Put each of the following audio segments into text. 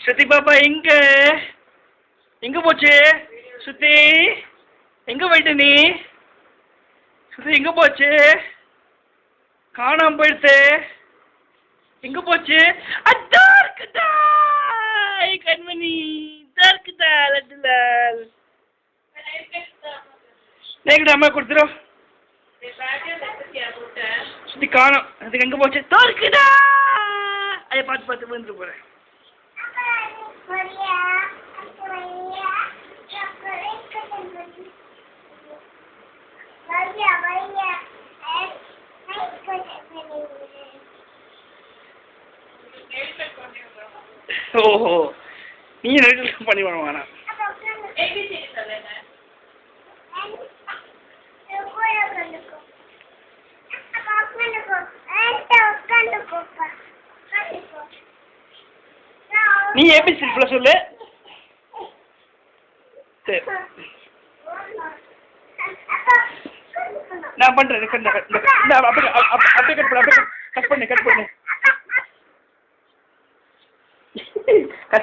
ஸ்ருதி பாப்பா எங்க எங்க போச்சு? ஸ்ருதி எங்க போயிட்ட நீ? ஸ்ருதி எங்க போச்சு? காணாம போயிடுச்சு. எங்க போச்சு? அதா இருக்குதா கண்மணி, இதா இருக்குதா லட்டுலால். நேக்கிட்ட அம்மா கொடுத்துரும். ஸ்ருதி காணோம். அதுக்கு எங்க போச்சு? தா இருக்குதா. அதை பார்த்து பார்த்து வந்துட்டு போறேன். ஓஹோ, நீ நெருக்கல் பண்ணி வருவானா? நீ ஏபிசி ஃபுல்லா சொல்லு. சரி நான் பண்றேன். அப்படியே கட் பண்ணு கட்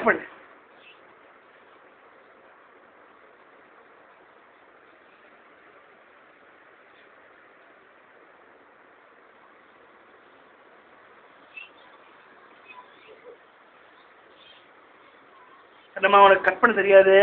பண்ணு. நம்ம அவனுக்கு கட் பண்ண தெரியாது.